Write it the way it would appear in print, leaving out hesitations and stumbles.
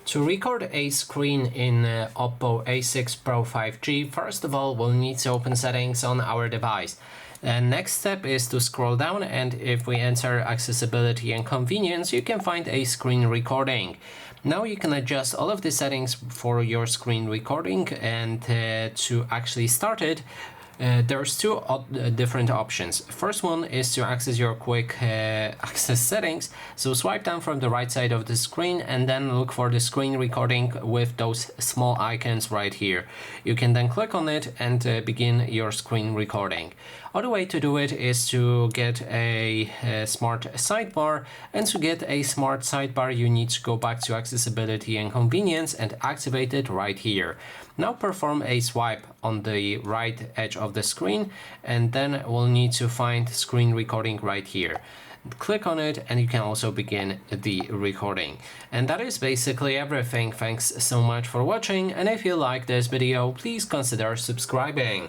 To record a screen in Oppo A6 Pro 5G, first of all, we'll need to open settings on our device. And next step is to scroll down, and if we enter accessibility and convenience, you can find a screen recording. Now you can adjust all of the settings for your screen recording, and to actually start it, there's two different options. First one is to access your quick access settings. So swipe down from the right side of the screen and then look for the screen recording with those small icons right here. You can then click on it and begin your screen recording. Other way to do it is to get a smart sidebar, and to get a smart sidebar you need to go back to accessibility and convenience and activate it right here. Now perform a swipe on the right edge of the screen, and then we'll need to find screen recording right here. Click on it and you can also begin the recording. And that is basically everything. Thanks so much for watching, and if you like this video, please consider subscribing.